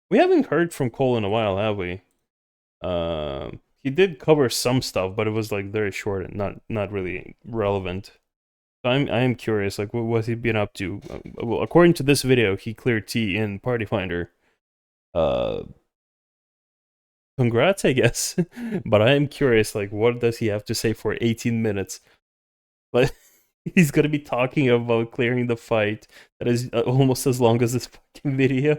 We haven't heard from Cole in a while, have we? He did cover some stuff, but it was like very short and not really relevant. So I am curious, like, what's he been up to? Well, according to this video, he cleared T in Party Finder. Uh, Congrats, I guess. But I am curious, like, what does he have to say for 18 minutes? But he's gonna be talking about clearing the fight that is almost as long as this fucking video.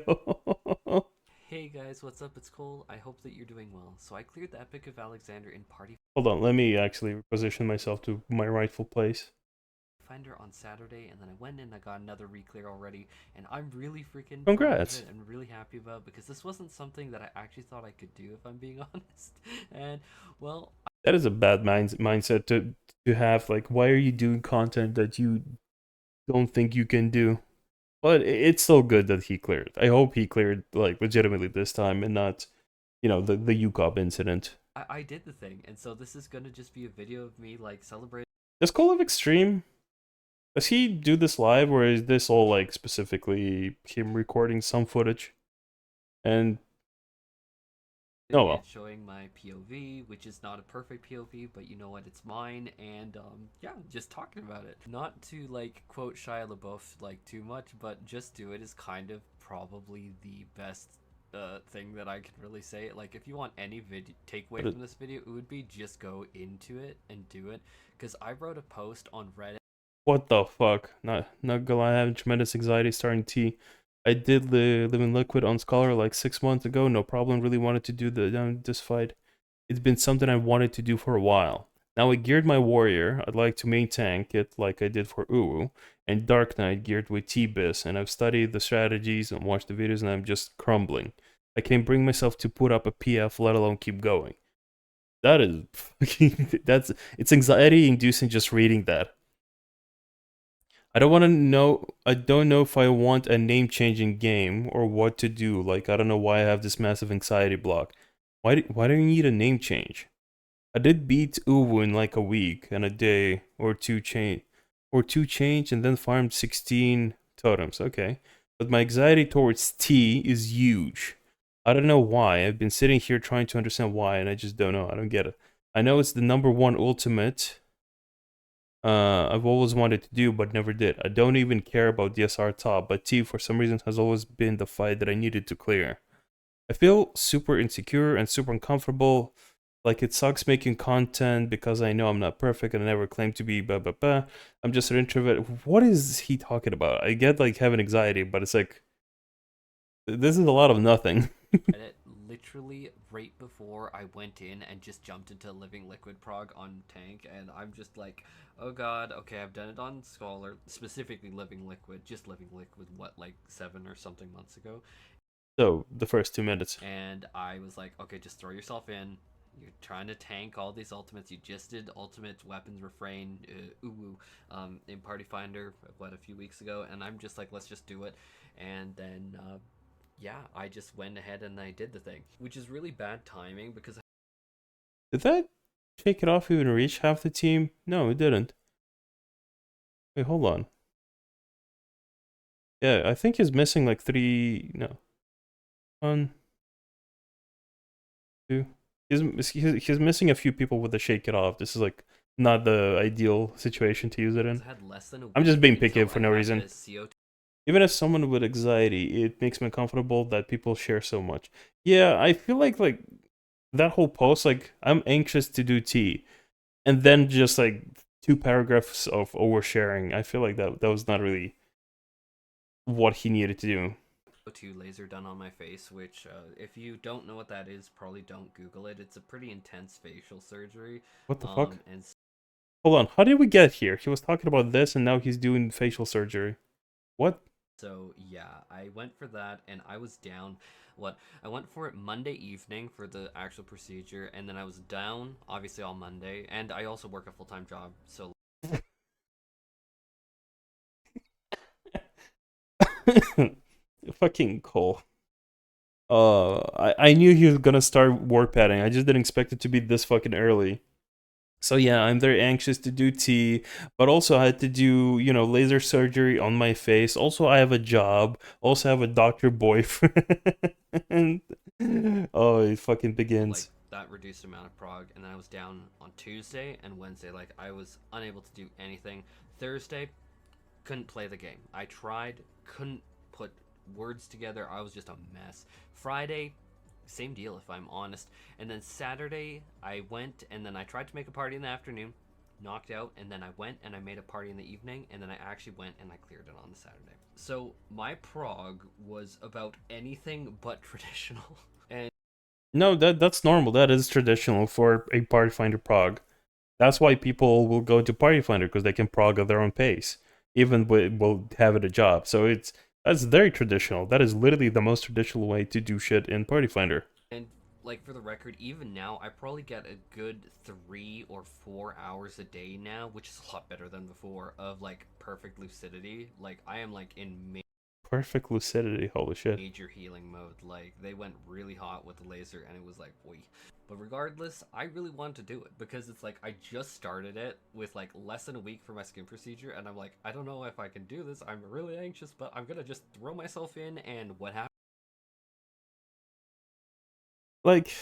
Hey guys, what's up? It's Cole. I hope that you're doing well. So I cleared the Epic of Alexander in Party Hold on, let me actually position myself to my rightful place. Finder on Saturday, and then I went in, I got another reclear already, and I'm really freaking proud of Congrats. it and really happy about it because this wasn't something that I actually thought I could do if I'm being honest. And well, That is a bad mindset to have. Like, why are you doing content that you don't think you can do? But it's still good that he cleared. I hope he cleared like legitimately this time and not, the UCOP incident. I did the thing, and so this is gonna just be a video of me like celebrating. Does Call of Extreme, does he do this live, or is this all like specifically him recording some footage? And oh It well. showing my POV, which is not a perfect POV, but you know what, it's mine, and yeah, just talking about it. Not to like quote Shia LaBeouf like too much, but just do it is kind of probably the best thing that I can really say. Like, if you want any video takeaway from this video, it would be just go into it and do it. Because I wrote a post on Reddit. What the fuck? Not gonna lie, I have tremendous anxiety starting T. I did live in Liquid on Scholar like 6 months ago. No problem. Really wanted to do this fight. It's been something I wanted to do for a while. Now I geared my warrior. I'd like to main tank it like I did for Uwu, and Dark Knight geared with T-Bis, and I've studied the strategies and watched the videos, and I'm just crumbling. I can't bring myself to put up a PF, let alone keep going. That is fucking. It's anxiety inducing just reading that. I don't want to know. I don't know if I want a name changing game or what to do. Like, I don't know why I have this massive anxiety block. Why do you need a name change? I did beat Uwu in like a week and a day or two change and then farmed 16 totems. Okay. But my anxiety towards T is huge. I don't know why. I've been sitting here trying to understand why and I just don't know. I don't get it. I know it's the number one ultimate I've always wanted to do but never did. I don't even care about DSR top, but T for some reason has always been the fight that I needed to clear. I feel super insecure and super uncomfortable. Like, it sucks making content because I know I'm not perfect and I never claim to be blah blah blah. I'm just an introvert. What is he talking about? I get like having anxiety, but it's like this is a lot of nothing. It literally right before I went in and just jumped into Living Liquid prog on tank, and I'm just like, oh god, okay, I've done it on Scholar, specifically Living Liquid, just Living Liquid, what, like 7 or something months ago. So the first 2 minutes. And I was like, okay, just throw yourself in. You're trying to tank all these ultimates. You just did ultimate weapons refrain, uwu, in Party Finder, what, a few weeks ago, and I'm just like, let's just do it. And then yeah, I just went ahead and I did the thing, which is really bad timing because Did that Shake It Off even reach half the team? No, it didn't. Wait, hold on. Yeah, I think he's missing like three. No, 1, 2. He's missing a few people with the Shake It Off. This is like not the ideal situation to use it in. I had less than a I'm just week being picky until for I no had reason. the CO2. Even as someone with anxiety, it makes me uncomfortable that people share so much. Yeah, I feel like that whole post, like I'm anxious to do T, and then just like 2 paragraphs of oversharing. I feel like that was not really what he needed to do. Laser done on my face, which if you don't know what that is, probably don't Google it. It's a pretty intense facial surgery. What the fuck? And Hold on, how did we get here? He was talking about this, and now he's doing facial surgery. What? so yeah, I went for that, and I was down. What, I went for it Monday evening for the actual procedure, and then I was down obviously on Monday, and I also work a full-time job, so Fucking Cole. I knew he was gonna start warp padding. I just didn't expect it to be this fucking early. So yeah, I'm very anxious to do T, but also I had to do, laser surgery on my face. Also, I have a job. Also, have a doctor boyfriend. Oh, it fucking like begins. that reduced amount of prog, and then I was down on Tuesday and Wednesday. Like I was unable to do anything. Thursday, couldn't play the game. I tried, couldn't put words together. I was just a mess. Friday, same deal if I'm honest. And then Saturday, I went and then I tried to make a party in the afternoon, knocked out, and then I went and I made a party in the evening, and then I actually went and I cleared it on the Saturday. So my prog was about anything but traditional. And No, that's normal. That is traditional for a Party Finder prog. That's why people will go to Party Finder because they can prog at their own pace, even will have it a job. So that's very traditional. That is literally the most traditional way to do shit in Party Finder. And like for the record, even now, I probably get a good 3 or 4 hours a day now, which is a lot better than before, of like perfect lucidity. Like I am like in Perfect lucidity. Holy shit. major healing mode. Like they went really hot with the laser, and it was like, oi. But regardless, I really wanted to do it because it's like I just started it with like less than a week for my skin procedure, and I'm like, I don't know if I can do this. I'm really anxious, but I'm gonna just throw myself in. And what happened? Like,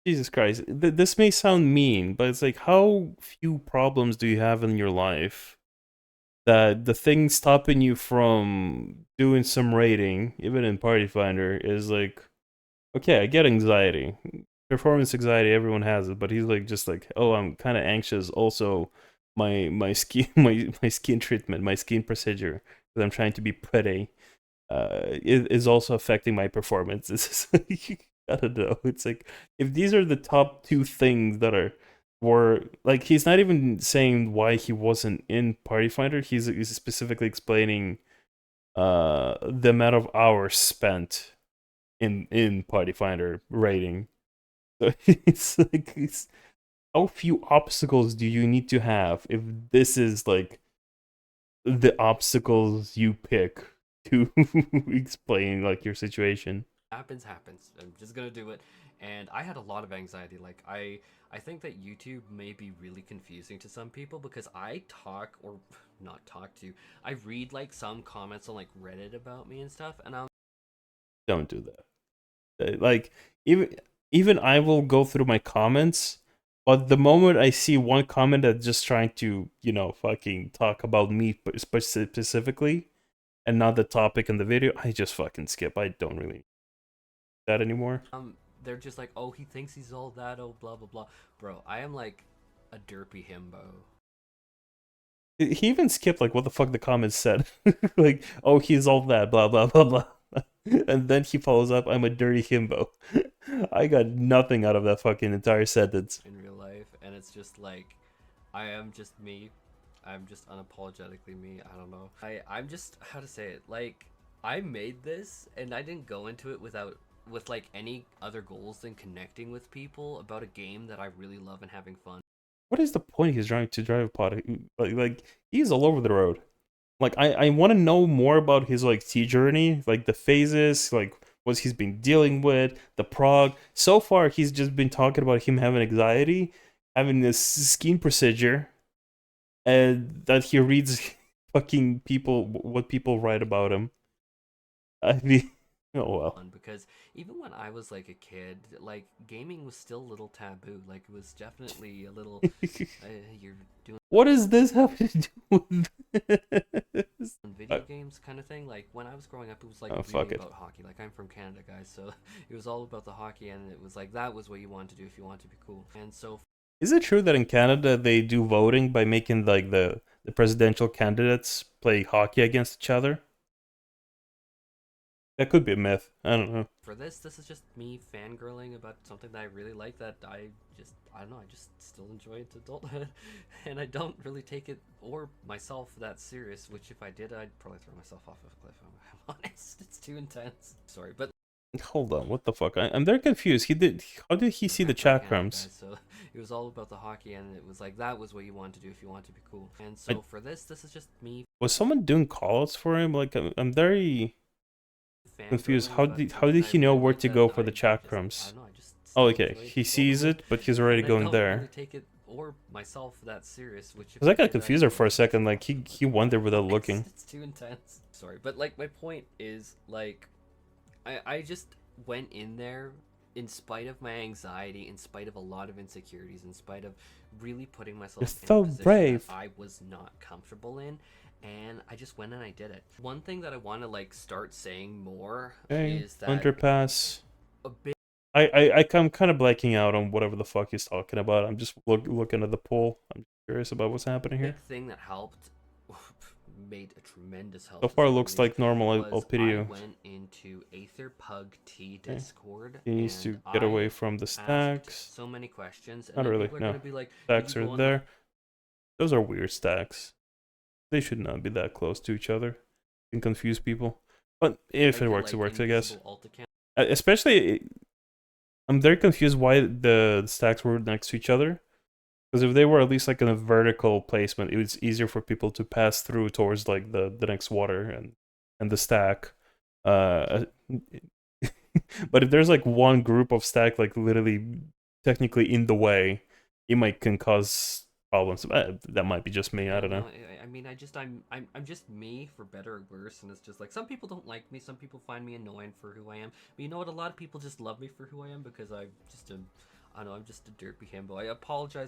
Jesus Christ. This may sound mean, but it's like, how few problems do you have in your life that the thing stopping you from doing some raiding, even in Party Finder, is like, okay, I get anxiety. Performance anxiety, everyone has it, but he's like, just like, oh, I'm kind of anxious. Also, my skin, my skin treatment, my skin procedure, because I'm trying to be pretty, is also affecting my performance. It's like, I don't know. It's like, if these are the top two things that were like, he's not even saying why he wasn't in Party Finder. He's specifically explaining the amount of hours spent in Party Finder rating. So it's like, how few obstacles do you need to have if this is like the obstacles you pick to explain like your situation? Happens. I'm just gonna do it. And I had a lot of anxiety. Like I think that YouTube may be really confusing to some people because I talk or not talk to. I read like some comments on like Reddit about me and stuff, and I'm Don't do that. Like, even I will go through my comments, but the moment I see one comment that's just trying to, fucking talk about me specifically and not the topic in the video, I just fucking skip. I don't really that anymore. they're just like, oh, he thinks he's all that, oh blah blah blah. Bro, I am like a derpy himbo. He even skipped like what the fuck the comments said. Like, oh, he's all that, blah blah blah blah. And then he follows up, I'm a dirty himbo. I got nothing out of that fucking entire sentence. In real life, and it's just like I am just me. I'm just unapologetically me. I don't know. I'm just, how to say it, like I made this and I didn't go into it with like any other goals than connecting with people about a game that I really love and having fun. What is the point he's trying to drive a pod? Like he's all over the road. Like I want to know more about his like T journey, like the phases, like what he's been dealing with, the prog. So far, he's just been talking about him having anxiety, having this skin procedure, and that he reads fucking what people write about him. I mean, oh well. Because even when I was like a kid, like gaming was still a little taboo. Like it was definitely a little you're doing What does this have to do with this? video games kind of thing. Like when I was growing up, it was like Fuck reading it. about hockey. Like I'm from Canada, guys, so it was all about the hockey, and it was like that was what you wanted to do if you wanted to be cool. And so Is it true that in Canada they do voting by making like the presidential candidates play hockey against each other? That could be a myth. I don't know. for this is just me fangirling about something that I really like. That I don't know. I just still enjoy it to adulthood, and I don't really take it or myself that serious. Which if I did, I'd probably throw myself off of a cliff. I'm honest. It's too intense. Sorry, but Hold on, what the fuck? I'm very confused. How did he see the chat crumbs? So it was all about the hockey, and it was like that was what you wanted to do if you wanted to be cool. And so for this is just me. Was someone doing callouts for him? Like, I'm very confused. How did he know where to go for the chat crumbs? I don't know. I just Oh, step okay. into it. He sees it, but he's already And I going don't there. really take it or myself that serious. Which if Cause I I got did that, confused there for a second. Like he went there without looking. it's too intense. Sorry, but like my point is like I just went in there in spite of my anxiety, in spite of a lot of insecurities, in spite of really putting You're myself in a so position brave. that I was not comfortable in, and I just went and I did it. One thing that I want to like start saying more Okay, is that underpass. a big I'm kind of blanking out on whatever the fuck he's talking about. I'm just looking at the poll. I'm curious about what's happening here. big thing that helped, made a tremendous help So to far, say it the looks least, like normal. I'll was pity I you. went into Aether Pug T Okay. Discord He needs and to get away I from the asked stacks. so many questions, and Not then really. people are No, gonna be like, "Did you stacks are go on like?" there. Those are weird stacks. They should not be that close to each other. Can confuse people. But if it the, works, it like works, I guess. invisible alt account. Especially, I'm very confused why the stacks were next to each other. Because if they were at least like in a vertical placement, it was easier for people to pass through towards like the next water and the stack. Uh, but if there's like one group of stack like literally technically in the way, it might can cause problems. That might be just me. I don't know. I mean, I'm just me for better or worse, and it's just like some people don't like me, some people find me annoying for who I am. But you know what? A lot of people just love me for who I am because I don't know, I'm just a derpy himbo. I apologize.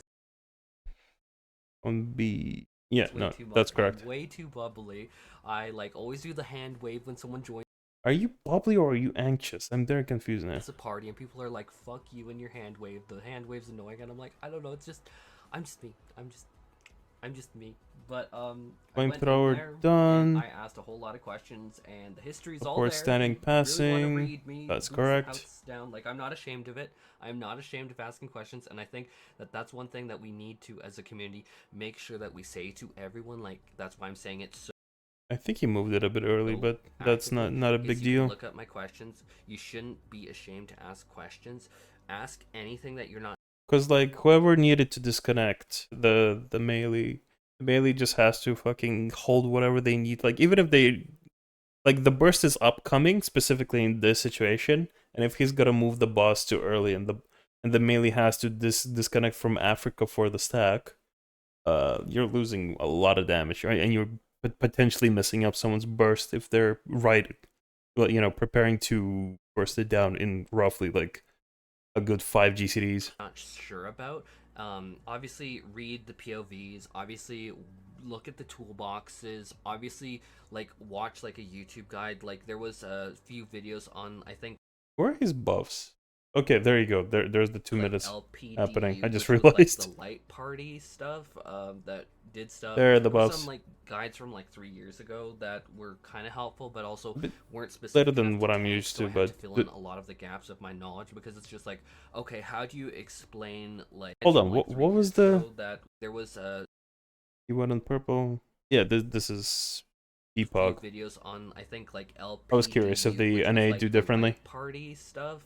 On B, yeah, It's way no, too much. that's correct. I'm way too bubbly. I like always do the hand wave when someone joins. Are you bubbly or are you anxious? I'm very confused now. It's a party and people are like, "Fuck you and your hand wave." The hand wave's annoying, and I'm like, I don't know. It's just, I'm just me. I'm just me. But I went in Flamethrower there and done. I asked a whole lot of questions, and the history's all Upward there. standing If you really want to passing. read me, That's boots the correct. house down. Like I'm not ashamed of it. I'm not ashamed of asking questions, and I think that that's one thing that we need to, as a community, make sure that we say to everyone. Like that's why I'm saying it so I think he moved it a bit early, but that's actively, not a is big you can deal. look up my questions. You shouldn't be ashamed to ask questions. Ask anything that you're not. Cause like whoever needed to disconnect the melee just has to fucking hold whatever they need. Like even if they like the burst is upcoming specifically in this situation, and if he's gonna move the boss too early and the melee has to disconnect from Africa for the stack, you're losing a lot of damage, right? And you're potentially messing up someone's burst if they're right, well, you know, preparing to burst it down in roughly like a good 5 GCDs. Not sure about. Obviously, read the POVs. Obviously, look at the toolboxes. Obviously, like watch like a YouTube guide. Like there was a few videos on I think Where are his buffs? Okay, there you go. There's the 2 minutes LPDU, happening. I just which was like the realized. light party stuff. That did stuff. There are the There were buffs. some like guides from like 3 years ago that were kind of helpful, but also A bit weren't better specific than enough what to I'm tank, used so to, I had but to fill in a lot of the gaps of my knowledge because it's just like, okay, how do you explain like hold from on. like What was 3 years the ago that there was a he went on purple? Yeah, this is few Depog. videos on I think like I was curious if LPDU, the which was NA like do the differently. light party stuff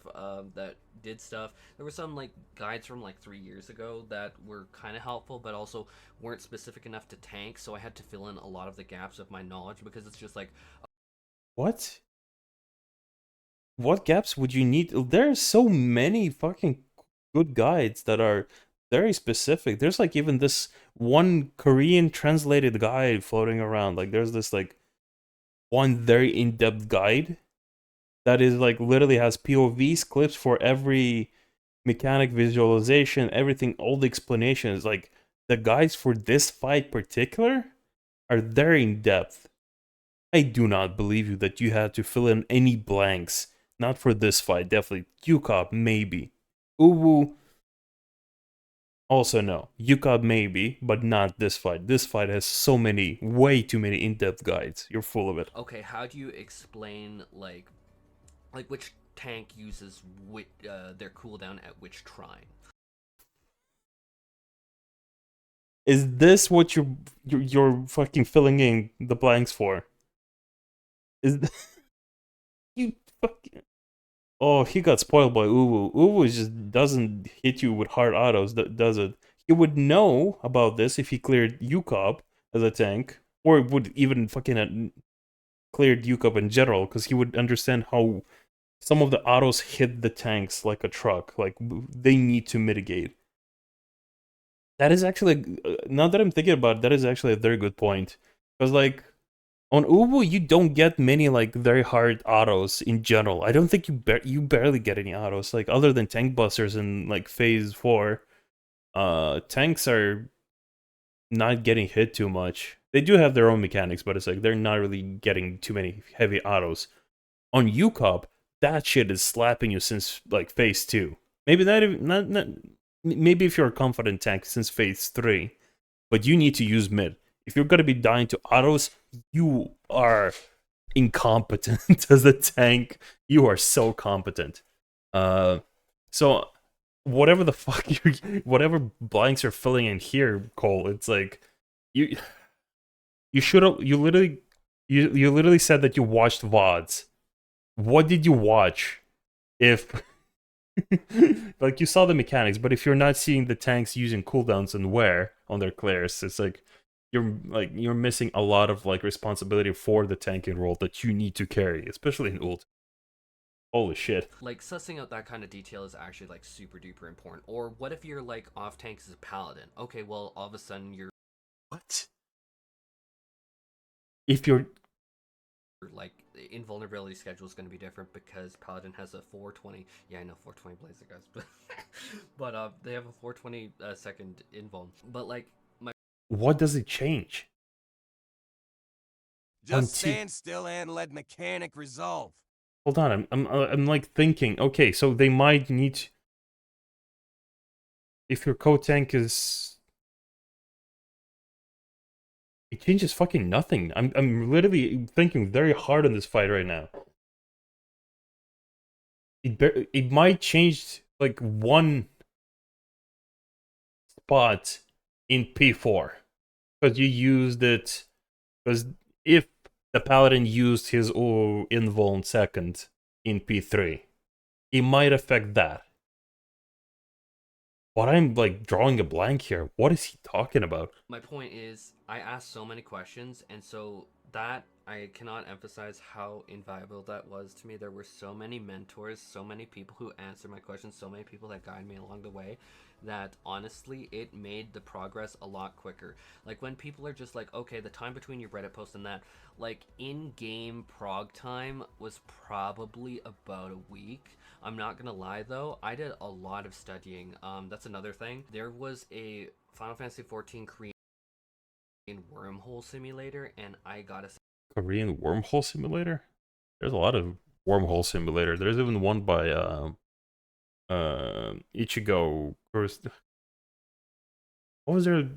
that did stuff. There were some like guides from like 3 years ago that were kind of helpful, but also weren't specific enough to tank. So I had to fill in a lot of the gaps of my knowledge because it's just like What? What gaps would you need? There's so many fucking good guides that are very specific. There's like even this one Korean translated guide floating around. Like there's this like one very in-depth guide that is like literally has POVs, clips for every mechanic visualization, everything, all the explanations. Like the guides for this fight particular are very in depth. I do not believe you that you had to fill in any blanks. Not for this fight, definitely. Yukop, maybe. Uwu, also no. Yukop, maybe, but not this fight. This fight has so many, way too many in-depth guides. You're full of it. okay, how do you explain like which tank uses their cooldown at which trine? Is this what you're fucking filling in the blanks for? Is you fucking? Oh, he got spoiled by Uwu. Uwu just doesn't hit you with hard autos, does it? He would know about this if he cleared Yukop as a tank, or would even fucking cleared Yukop in general, because he would understand how some of the autos hit the tanks like a truck. Like they need to mitigate. That is actually, now that I'm thinking about it, that is actually a very good point. Because like on Ubu, you don't get many like very hard autos in general. I don't think you barely get any autos like other than tank busters in like phase 4. Tanks are not getting hit too much. They do have their own mechanics, but it's like they're not really getting too many heavy autos. On UCOP, that shit is slapping you since like phase 2. Maybe not even not maybe if you're a confident tank since phase 3, but you need to use mid. If you're gonna be dying to autos, you are incompetent as a tank. You are so competent. So whatever the fuck whatever blanks you're filling in here, Cole, it's like you should have you literally said that you watched VODs. What did you watch? If like you saw the mechanics, but if you're not seeing the tanks using cooldowns and wear on their clears, it's like you're missing a lot of like responsibility for the tanking role that you need to carry, especially in ult. Holy shit. Like sussing out that kind of detail is actually like super duper important. Or what if you're like off tanks as a paladin? Okay, well all of a sudden you're What? If you're like invulnerability schedule is going to be different because paladin has a 420. Yeah, I know 420 blazer guys, but they have a 420 second invuln. But like what does it change? Just stand still and let mechanic resolve. Hold on, I'm like thinking. Okay, so they might need. If your co-tank is, it changes fucking nothing. I'm literally thinking very hard on this fight right now. It might change like one spot in P4 because you used it. Because if the paladin used his invuln second in P3, it might affect that. But I'm like drawing a blank here. What is he talking about? my point is, I asked so many questions, and so that I cannot emphasize how invaluable that was to me. There were so many mentors, so many people who answered my questions, so many people that guided me along the way, that honestly, it made the progress a lot quicker. Like when people are just like, okay, the time between your Reddit post and that, like in-game prog time was probably about a week. I'm not gonna lie though, I did a lot of studying. That's another thing. There was a Final Fantasy 14 Korean wormhole simulator, and I gotta say, Korean wormhole simulator? There's a lot of wormhole simulator. There's even one by Ichigo. What was their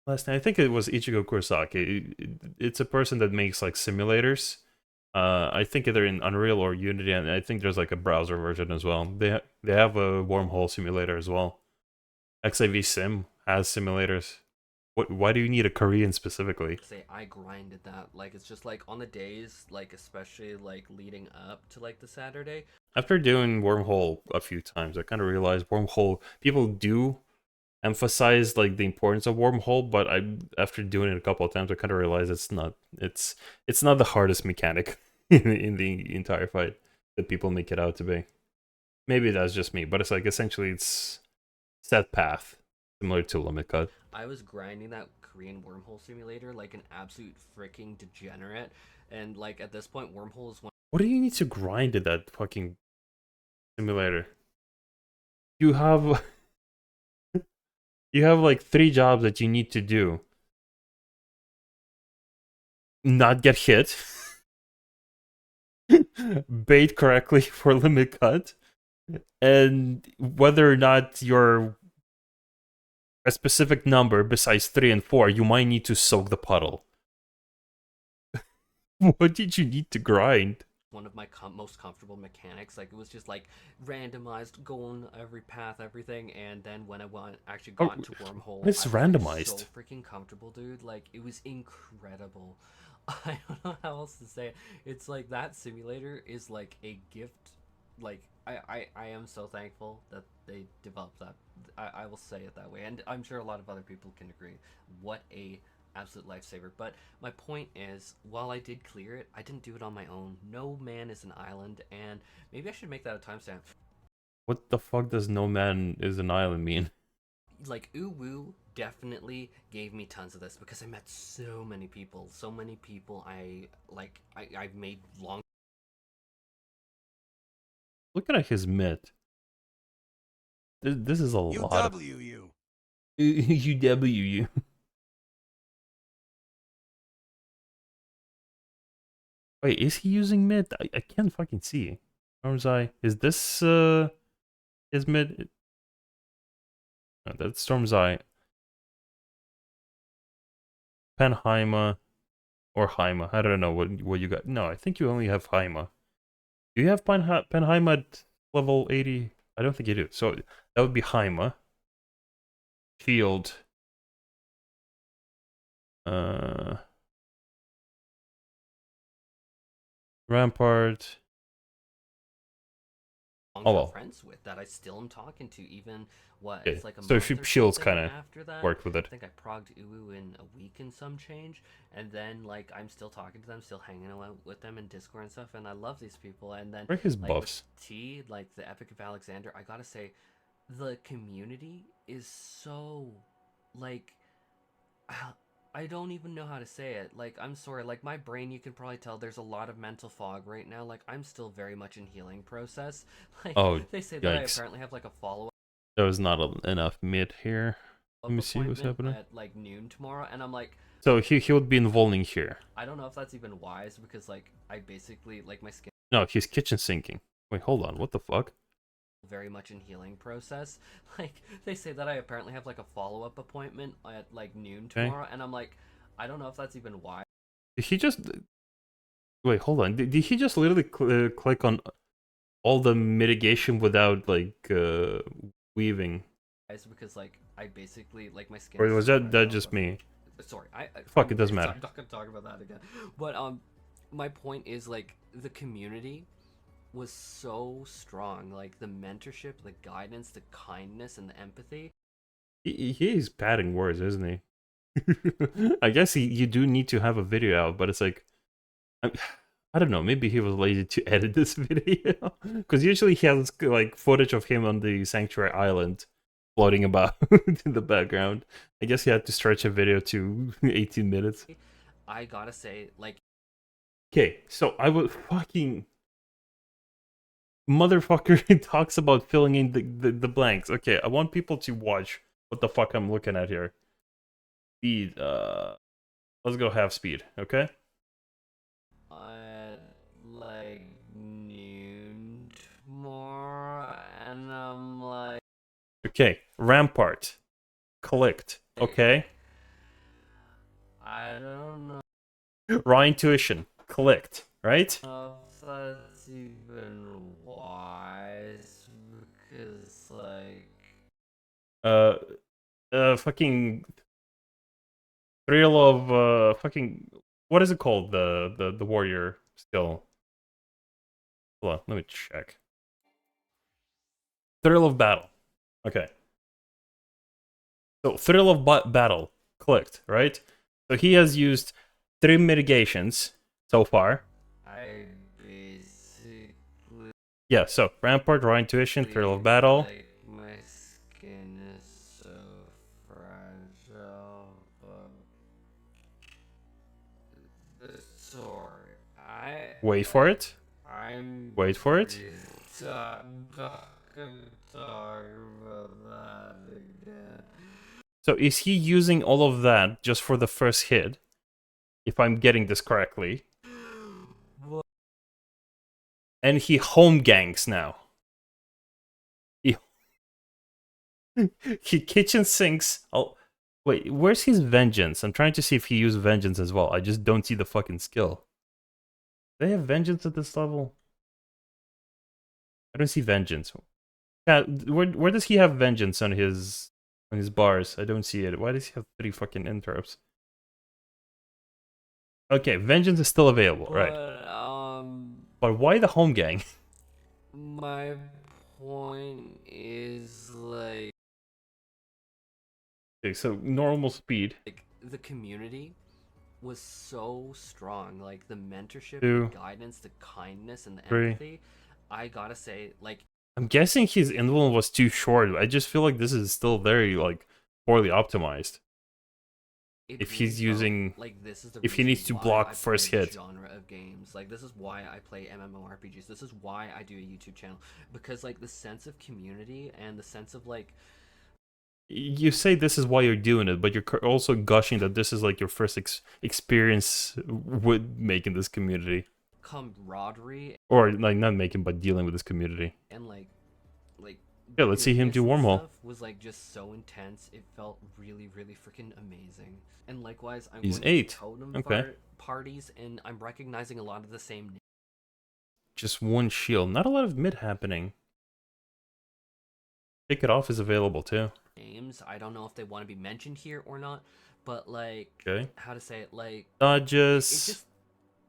last name? I think it was Ichigo Kurosaki. It's a person that makes like simulators. I think either in Unreal or Unity, and I think there's like a browser version as well. They have a wormhole simulator as well. XIV Sim has simulators. Why do you need a Korean specifically? say I grinded that. Like it's just like on the days, like especially like leading up to like the Saturday. After doing wormhole a few times, I kind of realized wormhole people do emphasize like the importance of wormhole, but after doing it a couple of times, I kind of realized it's not the hardest mechanic in the entire fight that people make it out to be. Maybe that's just me, but it's like essentially it's set path similar to limit cut. I was grinding that Korean wormhole simulator like an absolute freaking degenerate, and like at this point, wormhole is one. What do you need to grind in that fucking simulator? You have you have like 3 jobs that you need to do. Not get hit. Bait correctly for limit cut. And whether or not you're a specific number besides 3 and 4, you might need to soak the puddle. What did you need to grind? One of my most comfortable mechanics. Like it was just like randomized, going every path, everything, and then when I actually got to wormhole, It's randomized. So freaking comfortable, dude. Like it was incredible. I don't know how else to say it. It's like that simulator is like a gift. Like I am so thankful that they developed that. I will say it that way, and I'm sure a lot of other people can agree. What a absolute lifesaver. But my point is, while I did clear it, I didn't do it on my own. No man is an island, and maybe I should make that a timestamp. What the fuck does no man is an island mean? Like, Uwu definitely gave me tons of this because I met so many people. I've made long. Looking at his mitt. This is a lot. UWU. UWU. Wait, is he using mid? I can't fucking see. Storm's Eye. Is this his mid? No, that's Storm's Eye. Penheima or Heima. I don't know what you got. No, I think you only have Heima. Do you have Penheima at level 80? I don't think you do. So that would be Heima. Shield. Rampart. Oh, well. Friends with that I still am talking to, even okay. It's like a so month or Shield's kind of worked with it. I think I progged Uwu in a week and some change, and then like I'm still talking to them, still hanging out with them in Discord and stuff, and I love these people. And then where his like, buffs? T, like the Epic of Alexander, I gotta say, the community is so like. I don't even know how to say it. Like, I'm sorry. Like, my brain, you can probably tell there's a lot of mental fog right now. Like, I'm still very much in healing process. Like, oh, they say that I apparently have, like, a follow-up. There was not enough mid here. Let me see what's happening. At, like, noon tomorrow, and I'm like... So he would be involving here. I don't know if that's even wise, because, like, I basically, like, my skin... No, he's kitchen sinking. Wait, hold on. What the fuck? Very much in healing process. Like, they say that I apparently have like a follow-up appointment at like noon tomorrow, and I'm like, I don't know if that's even why. Did he just wait, hold on, did he just literally click on all the mitigation without like weaving? Because like I basically like my skin, or was that just me? Sorry, fuck, it doesn't matter. I'm not gonna talk about that again. But my point is, like, the community was so strong. Like, the mentorship, the guidance, the kindness, and the empathy. He's padding words, isn't he? I guess you do need to have a video out, but it's like, I don't know, maybe he was lazy to edit this video. Because usually he has like footage of him on the Sanctuary Island floating about in the background. I guess he had to stretch a video to 18 minutes. I gotta say, like... Okay, so I would fucking... Motherfucker talks about filling in the blanks. Okay, I want people to watch what the fuck I'm looking at here. Speed, let's go half speed, okay? Like noon tomorrow, and I'm like... Okay, Rampart. Clicked, okay? I don't know. Raw Intuition. Clicked, right? That's even wise, because like... fucking... Thrill of, fucking... What is it called? The warrior skill. Hold on, let me check. Thrill of Battle. Okay. So, Thrill of Battle. Clicked, right? So he has used 3 mitigations so far. I basically... Yeah, so Rampart, Raw Intuition, Thrill of Battle. Like, my skin is so fragile, but... Sorry, Wait for it. Wait for it. I'm not gonna talk about that again. So is he using all of that just for the first hit? If I'm getting this correctly. What? And he home ganks now. He kitchen sinks. Oh, wait, where's his vengeance? I'm trying to see if he used vengeance as well. I just don't see the fucking skill. Do they have vengeance at this level? I don't see vengeance. Yeah, where does he have vengeance on his bars? I don't see it. Why does he have 3 fucking interrupts? Okay, vengeance is still available, right? But why the home gang? My point is like... Okay, so normal speed. Like, the community was so strong. Like the mentorship, Two, the guidance, the kindness, and the three. empathy. I gotta say, like, I'm guessing his interval was too short. I just feel like this is still very like poorly optimized. it If really he's felt using, like this is the if he reason needs to why block I first play hit. this genre of games. Like this is why I play MMORPGs. This is why I do a YouTube channel, because like the sense of community and the sense of like, You say this is why you're doing it, but you're also gushing that this is like your first experience with making this community, camaraderie or like not making, but dealing with this community. and like Yeah, let's see him do goodness and wormhole. stuff was like just so intense. It felt really freaking amazing. And likewise, I'm He's going 8. to totem Okay. parties, and I'm recognizing a lot of the same Just one shield. Not a lot of mid happening. Take it off is available too. names. I don't know if they want to be mentioned here or not, but like, Okay. how to say it, like, Dodges.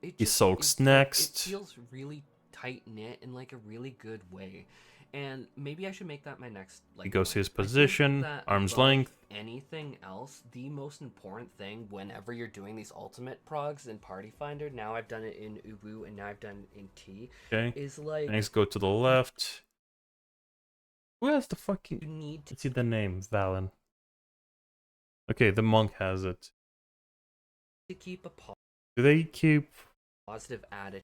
He soaks next. It feels really tight knit in like a really good way, and maybe I should make that my next. Like, He goes to his I think position, that arm's above length. anything else, the most important thing whenever you're doing these ultimate progs in Party Finder, now I've done it in Ubu and now I've done it in T, Okay. is like Next, go to the left. Who has the you fucking... need to Let's see the name. Valen. Okay, the monk has it. keep a Do they keep... positive attitude.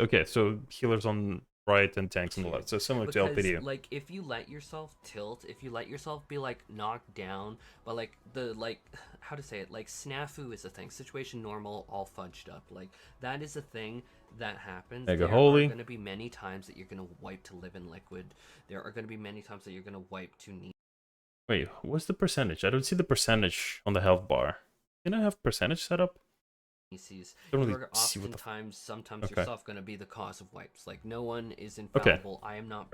Okay, so healers on right and tanks on the left. So similar to Because, LPD. like, if you let yourself tilt, if you let yourself be, like, knocked down, but, like, the, like, how to say it, like, snafu is a thing. Situation normal, all fudged up. Like, that is a thing that happens. Mega there holy. are going to be many times that you're going to wipe to live in liquid. There are going to be many times that you're going to wipe to need. Wait, what's the percentage? I don't see the percentage on the health bar. Can I have percentage set up? Sees. Don't You really are see what the oftentimes, sometimes Okay. yourself going to be the cause of wipes. Like, no one is infallible. I am not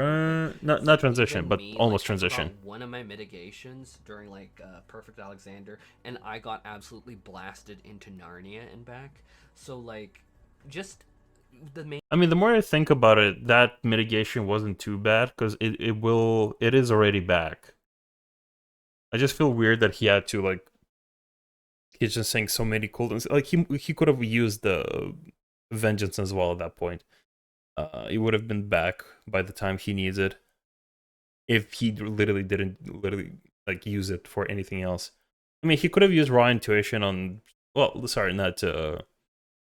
not So transition, even but me, almost like, I forgot transition. one of my mitigations during like Perfect Alexander, and I got absolutely blasted into Narnia and back. So like, just the main. I mean, the more I think about it, that mitigation wasn't too bad because it is already back. I just feel weird that he had to like. He's just saying so many cooldowns. Like he could have used the vengeance as well at that point. He would have been back by the time he needs it. If he literally didn't like use it for anything else. I mean, he could have used raw intuition on. Well, sorry, not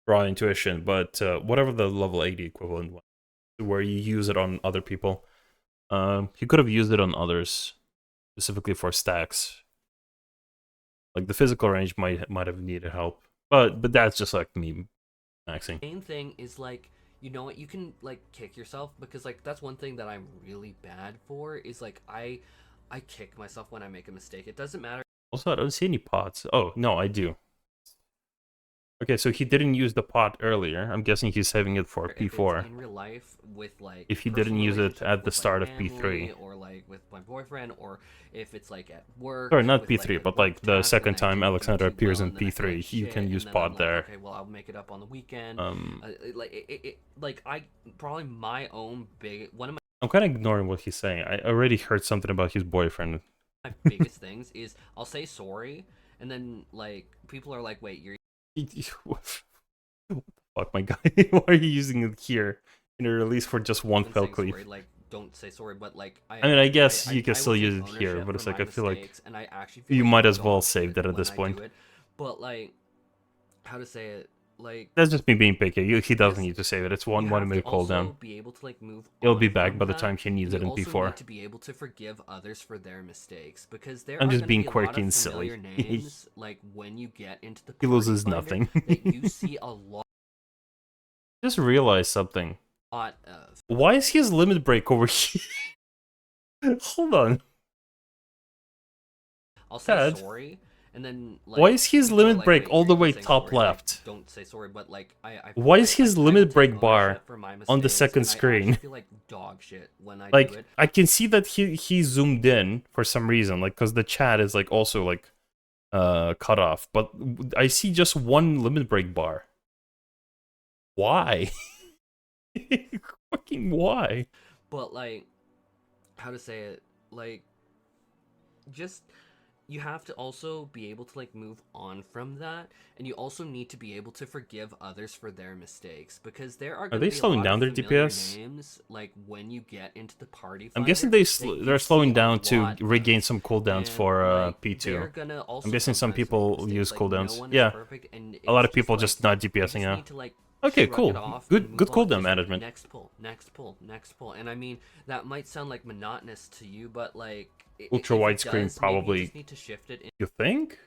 raw intuition, but whatever the level 80 equivalent was, where you use it on other people. He could have used it on others, specifically for stacks. Like the physical range might have needed help, but that's just like me maxing. Main thing is like, you know what, you can like kick yourself, because like that's one thing that I'm really bad for is like I kick myself when I make a mistake. It doesn't matter. Also, I don't see any pots. Oh no, I do. Okay, so he didn't use the pot earlier. I'm guessing he's saving it for If it's P4. in real life with like If he didn't personal use it relationship at the with, start like, of P3. family, or like with my boyfriend, or if it's like at work. Sorry, not with, P3, like, a but work like the task second and I time didn't do Alexander too appears well, in and then I feel P3, like you shit, can and use then pot I'm like, there. okay, well, I'll make it up on the weekend. Like like I probably my own big one of I'm kind of ignoring what he's saying. I already heard something about his boyfriend. my biggest things is I'll say sorry, and then like people are like, wait, you're What the fuck, my guy? Why are you using it here in a release for just one even fell saying cleave? sorry, like don't say sorry, but like I mean, I guess you can I still will take use it here, ownership but it's for like my I feel like mistakes, and I actually feel you like might a as well dog save shit that at when this I point. do it. But like, how to say it, like That's just me being picky. He doesn't Just- need to save it. It's you one have minute to also cooldown. be able to like move. He'll on be back from by the that, time he needs and it you in also P4. need to be able to forgive others for their mistakes, because there I'm are just gonna being be a quirky lot of and silly. familiar names, like when you get into the He Party loses Finder nothing. that you see a lot Just realized something. of. Why is his limit break over here? Hold on. I'll say Dad. sorry, and then like, Why is his people are limit like, break "Wait, all you're the even way saying top sorry." Like, left? don't say sorry, but like I Why is his I limit will break take bar ownership for my on the mistakes, second and I screen? actually feel like dog shit when I do Like, it. I can see that he zoomed in for some reason, like, because the chat is like also like cut off, but I see just one limit break bar. Why? Fucking why? But like, how to say it, like, just you have to also be able to like move on from that, and you also need to be able to forgive others for their mistakes, because there are going to they be a slowing lot down of their familiar DPS? names like when you get into the party I'm finder guessing that they're you slowing see a down to lot regain of. some cooldowns And for like P2. they're gonna also I'm guessing some sometimes make people use mistakes. Like no cooldowns. one is Yeah, perfect, and a lot it's of people like, just not you DPSing just out. need to like Okay, shrug it cool. off Good and good move on. cooldown Just management. next pull, next pull, next pull. And I mean, that might sound like monotonous to you, but like Ultra if it widescreen does, maybe you probably. just need to shift it. You think?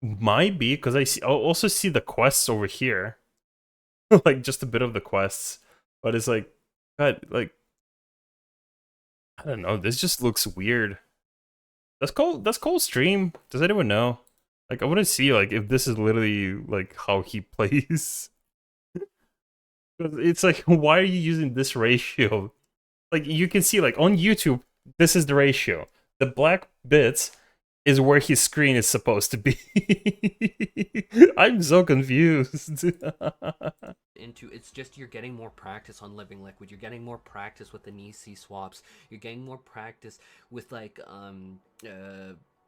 Might be, because I also see the quests over here. Like just a bit of the quests. But it's like, God, like, I don't know, this just looks weird. That's cool stream. Does anyone know? Like, I want to see like if this is literally like how he plays. 'Cause it's like, why are you using this ratio? Like, you can see like on YouTube, this is the ratio. The black bits is where his screen is supposed to be. I'm so confused. Into it's just you're getting more practice on Living Liquid, you're getting more practice with the Nisi swaps, you're getting more practice with like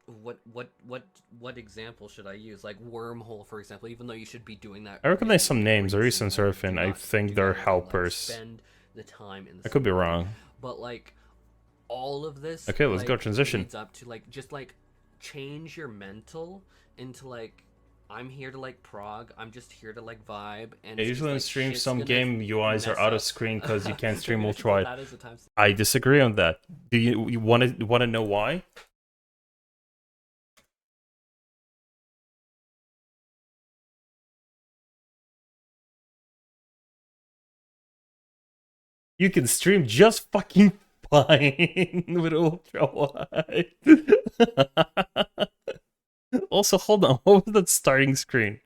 what example should I use, like Wormhole for example, even though you should be doing that. I recognize some names. Reason, Recent surfing. I think they're helpers. Spend the time in the I could be simulator. wrong. But like all of this, okay, let's like, go transition. leads up to like just like change your mental into like, I'm here to like prog, I'm just here to like vibe. And yeah, usually like, on stream some game UIs are out of screen because you can't stream ultra wide. I disagree on that. Do you want to know why? You can stream just fucking fine with ultra wide. Also, hold on. What was that starting screen?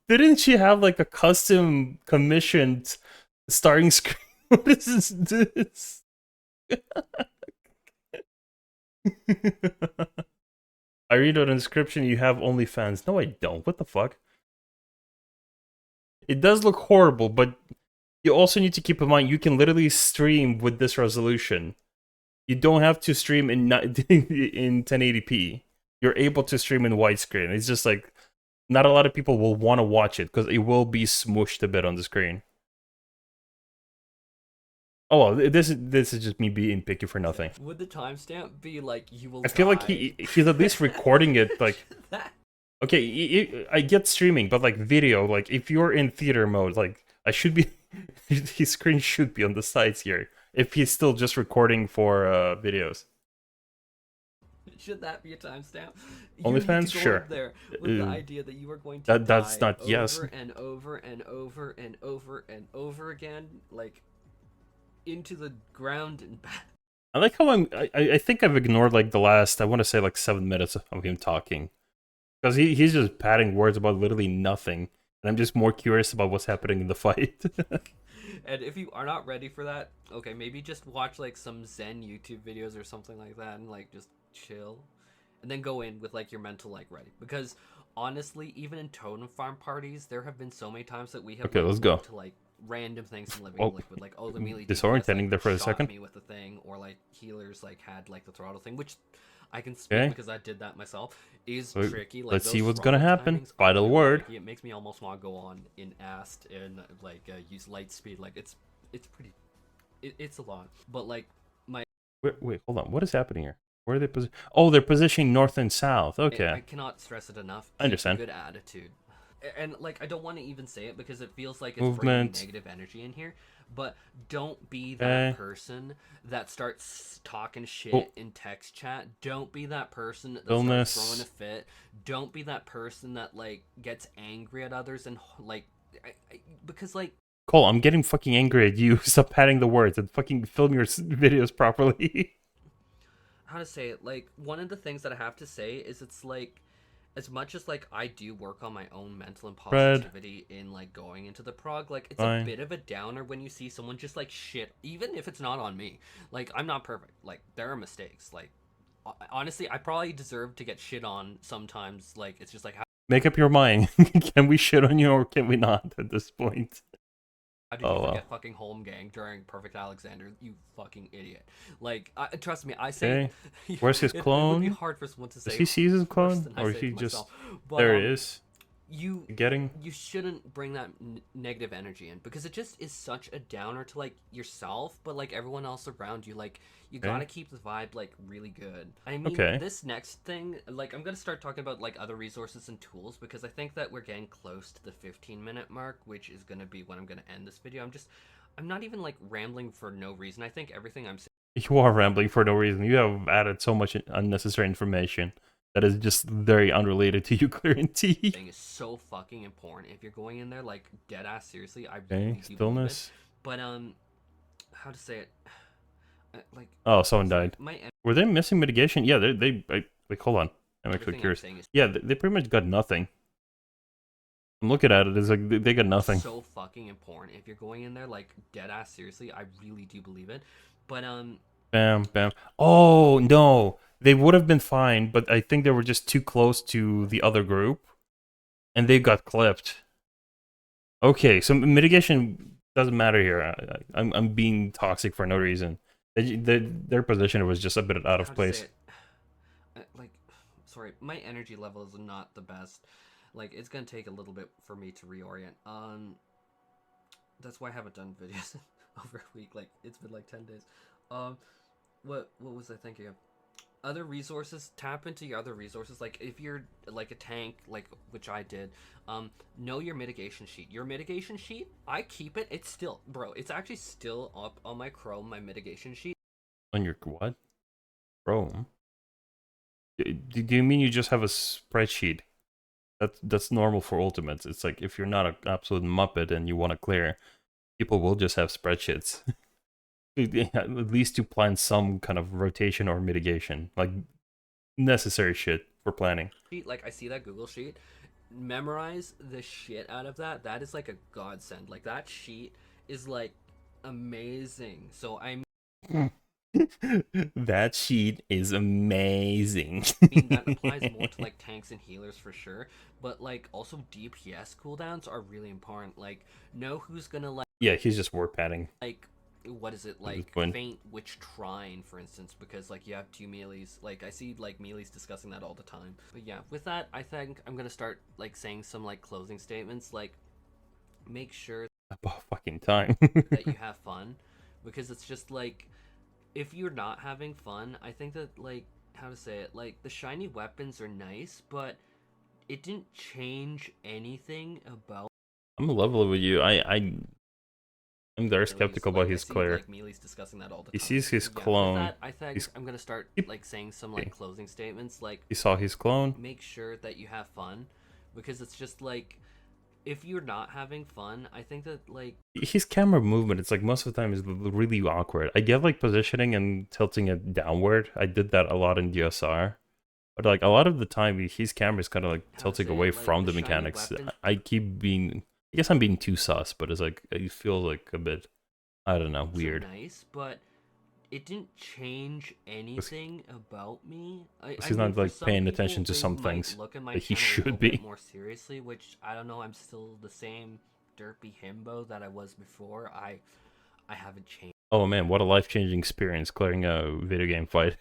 Didn't she have like a custom commissioned starting screen? What is this? I read on the description you have OnlyFans. No, I don't. What the fuck? It does look horrible, but you also need to keep in mind you can literally stream with this resolution. You don't have to stream in 1080p. You're able to stream in widescreen. It's just like not a lot of people will want to watch it because it will be smooshed a bit on the screen. Oh well, this is just me being picky for nothing. Would the timestamp be like you will? I feel like he's at least recording it like. Okay, I get streaming, but like video, like if you're in theater mode, like I should be, his screen should be on the sides here. If he's still just recording for videos. Should that be a timestamp? OnlyFans, sure. Up there with the idea that you are going to that's not over yes. and over and over and over and over again, like into the ground and back. I like how I think I've ignored like the last, I want to say like 7 minutes of him talking. Because he's just padding words about literally nothing. And I'm just more curious about what's happening in the fight. And if you are not ready for that, okay, maybe just watch like some Zen YouTube videos or something like that and like just chill. And then go in with like your mental like ready. Because honestly, even in Totem Farm parties, there have been so many times that we have let's go. To like random things in Living Liquid, like the melee disorientating like, there for a second. Me with the thing, or like healers like had like the throttle thing, which I can speak because I did that myself. Is tricky. Like, let's see what's gonna happen. Final word. Tricky. It makes me almost want to go on in Ast and like use light speed. Like it's pretty. It's a lot. But like my. Wait, hold on. What is happening here? Where are they positioning? Oh, they're positioning north and south. Okay. I cannot stress it enough. I understand. Good attitude. And like I don't want to even say it because it feels like it's movement, bringing negative energy in here, but don't be that person that starts talking shit in text chat. Don't be that person that starts throwing a fit. Don't be that person that like gets angry at others and like because like Cole, I'm getting fucking angry at you. Stop padding the words and fucking film your videos properly. How to say it? Like one of the things that I have to say is it's like, as much as like I do work on my own mental and positivity in like going into the prog, like it's a bit of a downer when you see someone just like shit, even if it's not on me. Like I'm not perfect. Like there are mistakes. Like honestly, I probably deserve to get shit on sometimes. Like it's just like how make up your mind. Can we shit on you or can we not at this point? How did you Oh, wow. forget fucking Home Gang during Perfect Alexander? You fucking idiot. Like, trust me, I say Okay. Where's his it would be clone? hard for someone to Does say he see his worse clone? than I Or say he to myself. just... But There it is. you Getting... you shouldn't bring that negative energy in, because it just is such a downer to like yourself, but like everyone else around you. Like, you gotta keep the vibe like really good. I mean, this next thing, like, I'm gonna start talking about like other resources and tools, because I think that we're getting close to the 15-minute mark, which is gonna be when I'm gonna end this video. I'm not even like rambling for no reason. I think everything I'm saying... You are rambling for no reason. You have added so much unnecessary information that is just very unrelated to you clearing tea. Thing is so fucking important. If you're going in there like dead ass seriously, I really do believe it. But how to say it? Like, oh, someone died. Were they missing mitigation? Yeah, they like, hold on. I'm actually curious. Yeah, they pretty much got nothing. I'm looking at it. It's like they got nothing. So fucking important. If you're going in there like dead ass seriously, I really do believe it. But bam, bam. Oh no, they would have been fine, but I think they were just too close to the other group, and they got clipped. Okay, so mitigation doesn't matter here. I'm being toxic for no reason. Their position was just a bit out of place. Like, sorry, my energy level is not the best. Like, it's gonna take a little bit for me to reorient. That's why I haven't done videos over a week. Like, it's been like 10 days. What was I thinking of? Other resources. Tap into your other resources. Like, if you're like a tank, like which I did, know your mitigation sheet. Your mitigation sheet, I keep it. It's still, bro, it's actually still up on my Chrome, my mitigation sheet. On your what? Chrome? Do you mean you just have a spreadsheet? That's normal for ultimates. It's like, if you're not an absolute muppet and you want to clear, people will just have spreadsheets. At least to plan some kind of rotation or mitigation, like necessary shit for planning. Like, I see that Google sheet, memorize the shit out of that. That is like a godsend. Like, that sheet is like amazing. So I'm that sheet is amazing. I mean, that applies more to like tanks and healers for sure, but like also DPS cooldowns are really important. Like, know who's gonna like... yeah, he's just word padding. Like, what is it, like faint which trine, for instance, because like you have two melees. Like, I see like melees discussing that all the time. But yeah, with that, I think I'm gonna start like saying some like closing statements. Like, make sure about fucking time that you have fun, because it's just like, if you're not having fun, I think that, like, how to say it, like, the shiny weapons are nice, but it didn't change anything about... I'm a level with you. I'm very skeptical about his clear. Like, melees discussing that all the time. He sees his clone. With that, I think I'm gonna start like saying some like closing statements. Like, he saw his clone. Make sure that you have fun, because it's just like, if you're not having fun, I think that like his camera movement, it's like most of the time is really awkward. I get like positioning and tilting it downward. I did that a lot in DSR, but like a lot of the time his camera is kind of like tilting away from the mechanics. I guess I'm being too sus, but it's like, it feels like a bit, I don't know, weird. Nice, but it didn't change anything about me. He's not like paying attention to some things that he should be more seriously, which I don't know. I'm still the same derpy himbo that I was before. I haven't changed. Oh man, what a life-changing experience clearing a video game fight.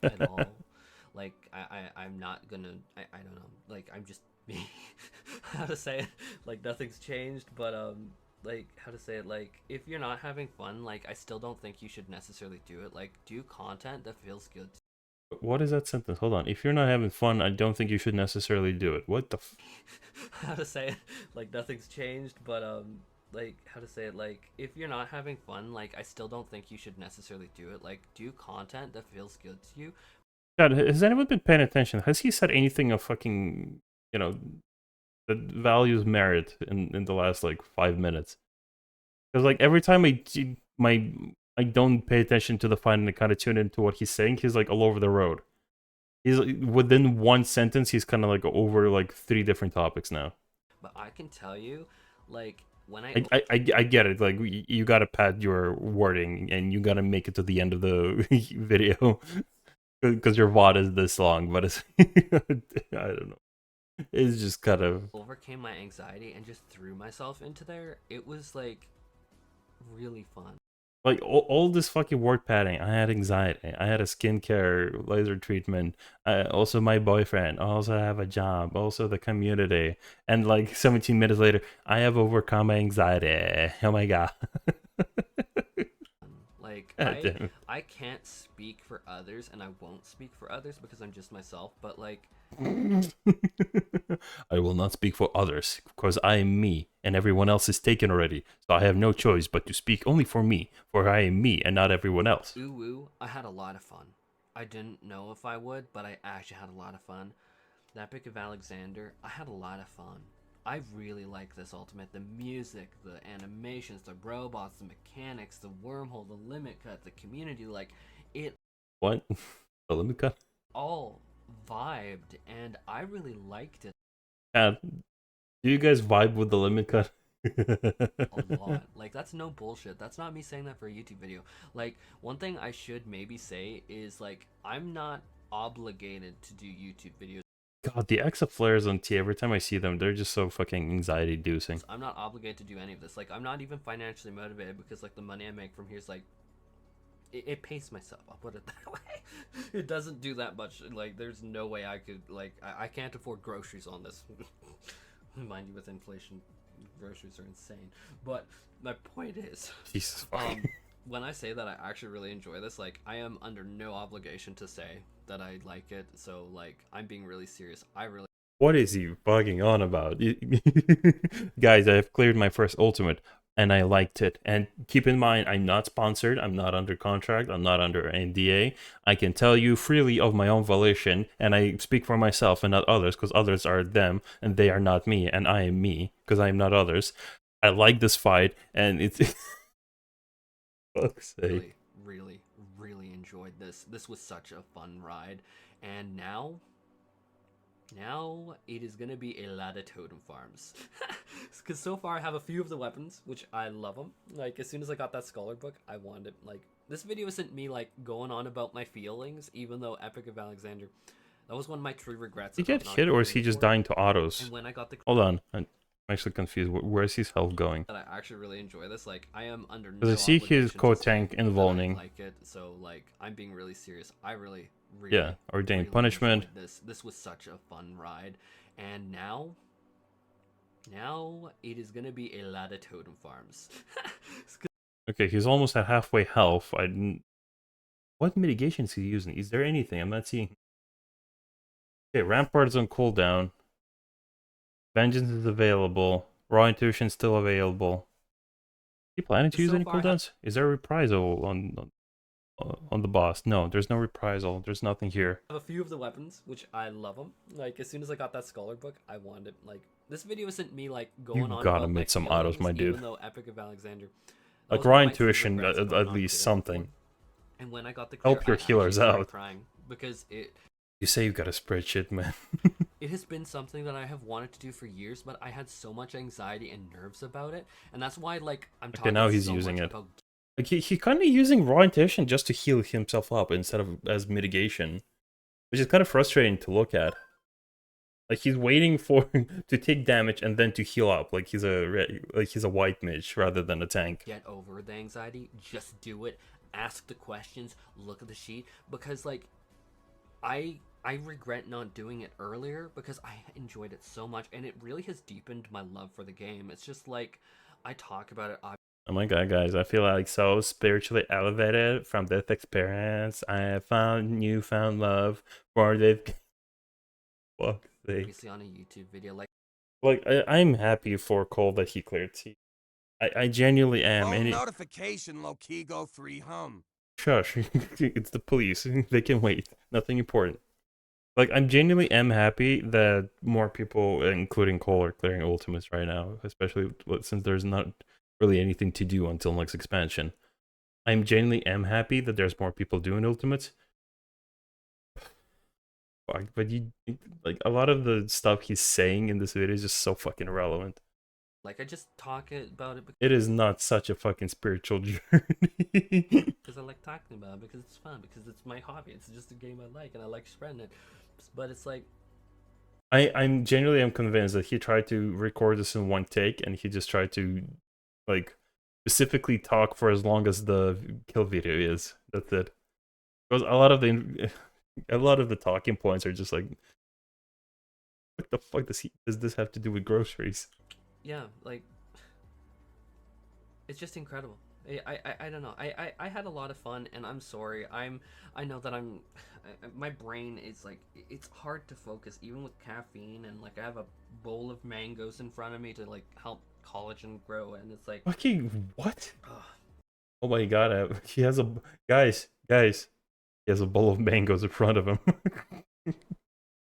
At all. Like, I'm not gonna, I don't know, like, I'm just me. How to say it, like, nothing's changed, but like, how to say it, like, if you're not having fun, like, I still don't think you should necessarily do it. Like, do content that feels good. What is that sentence? Hold on. If you're not having fun, I don't think you should necessarily do it. What the how to say it, like, nothing's changed, but like, how to say it, like, if you're not having fun, like, I still don't think you should necessarily do it. Like, do content that feels good to you. God, has anyone been paying attention? Has he said anything of fucking, you know, that values merit in the last like 5 minutes? Because like every time I don't pay attention to the fight and I kind of tune into what he's saying, he's like all over the road. He's like, within one sentence, he's kind of like over like 3 different topics now. But I can tell you, like, when I get it. Like, you gotta pad your wording and you gotta make it to the end of the video because your VOD is this long. But it's I don't know. It's just kind of overcame my anxiety and just threw myself into there. It was like really fun. like all this fucking word padding. I had anxiety. I had a skincare laser treatment. Also, my boyfriend. I also have a job. Also, the community. And like 17 minutes later, I have overcome my anxiety. Oh my god. Like God damn I can't speak for others, and I won't speak for others because I'm just myself. But like it. I will not speak for others because I am me and everyone else is taken already. So I have no choice but to speak only for me, for I am me and not everyone else. ooh woo, I had a lot of fun. I didn't know if I would, but I actually had a lot of fun. The Epic of Alexander, I had a lot of fun. I really like this ultimate. The music, the animations, the robots, the mechanics, the wormhole, the limit cut, the community, like it What? The limit cut? all vibed, and I really liked it Yeah. Do you guys vibe with the limit cut? a lot. Like that's no bullshit. That's not me saying that for a YouTube video. Like one thing I should maybe say is like I'm not obligated to do YouTube videos. God, the exo flares on T, every time I see them, they're just so fucking anxiety inducing. I'm not obligated to do any of this. Like I'm not even financially motivated because like the money I make from here is like it pays myself. I'll put it that way. It doesn't do that much. Like there's no way I could like I can't afford groceries on this. Mind you, with inflation, groceries are insane. But my point is, Jesus fucking. when I say that I actually really enjoy this, like I am under no obligation to say that I like it. So like I'm being really serious. I really What is he bugging on about? Guys, I have cleared my first ultimate and I liked it. And keep in mind, I'm not sponsored, I'm not under contract, I'm not under NDA. I can tell you freely of my own volition, and I speak for myself and not others, because others are them and they are not me, and I am me because I am not others. I like this fight, and it's fuck's sake. really enjoyed this. This was such a fun ride, and now it is gonna be a lot of totem farms. Because so far I have a few of the weapons, which I love them. Like as soon as I got that scholar book, I wanted like this video isn't me like going on about my feelings, even though Epic of Alexander, that was one of my true regrets. Did he About get not hit, or going is he just for it. dying to autos? And when I got the Hold on, I'm actually confused. Where's his health going? that I actually really enjoy this. Like I am under no Because I see his obligation co to say tank that I involving. like it. So like I'm being really serious. I really Yeah, ordained really punishment. enjoyed this was such a fun ride, and now it is gonna be a lot of totem farms. Okay, he's almost at halfway health. I didn't. What mitigation is he using? Is there anything? I'm not seeing. Okay, Rampart's on cooldown. Vengeance is available. Raw Intuition still available. Are you planning to use So any far, cooldowns? Is there a reprisal on the boss? No, there's no reprisal. There's nothing here. I have a few of the weapons, which I love them. Like as soon as I got that scholar book, I wanted like this video isn't me like going You on gotta about my make some feelings, autos, my dude. even though Epic of Alexander, that Like was raw one of my true intuition, regrets about at not least getting something. before. And when I got the Help clear, your I healers actually started out. crying because You say you got a spreadsheet, man. it has been something that I have wanted to do for years, but I had so much anxiety and nerves about it, and that's why like I'm talking now he's so using much it. about Like he kind of using raw intuition just to heal himself up instead of as mitigation, which is kind of frustrating to look at. Like he's waiting for to take damage and then to heal up, like he's a white mage rather than a tank. get over the anxiety. Just do it. Ask the questions. Look at the sheet because like I regret not doing it earlier because I enjoyed it so much and it really has deepened my love for the game. It's just like I talk about it. Oh my god, guys, I feel like so spiritually elevated from this experience. I have found newfound love for this. Fuck's sake. Obviously on a YouTube video, like I'm happy for Cole that he cleared T. I genuinely am. Phone And notification, Loki Goldknyfe. shush, it's the police. They can wait. Nothing important. Like, I'm genuinely am happy that more people, including Cole, are clearing ultimates right now, especially since there's not really anything to do until next expansion. I'm genuinely am happy that there's more people doing ultimates. Fuck, but you like a lot of the stuff he's saying in this video is just so fucking irrelevant. I just talk about it It is not such a fucking spiritual journey. because I like talking about it, because it's fun, because it's my hobby. It's just a game I like and I like spreading it. But it's like I'm genuinely am convinced that he tried to record this in one take, and he just tried to like specifically talk for as long as the kill video is. That's it. Because a lot of the talking points are just like, what the fuck does this have to do with groceries? Yeah, like it's just incredible. I don't know. I had a lot of fun, and I'm sorry. I know that my brain is like, it's hard to focus even with caffeine, and like I have a bowl of mangoes in front of me to like help collagen grow, and it's like, Fucking what? ugh. Oh my god, he has a guys, he has a bowl of mangoes in front of him.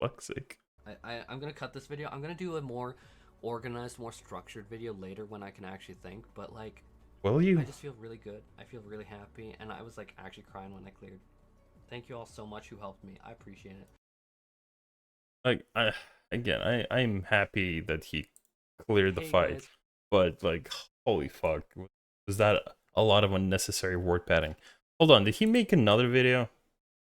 Fuck's sake. I'm gonna cut this video. I'm gonna do a more organized, more structured video later when I can actually think. But like, Will you? I just feel really good. I feel really happy, and I was like actually crying when I cleared. Thank you all so much who helped me. I appreciate it. Like I'm happy that he cleared the Hey, fight, guys. but like, holy fuck, was that a lot of unnecessary word padding? Hold on, did he make another video?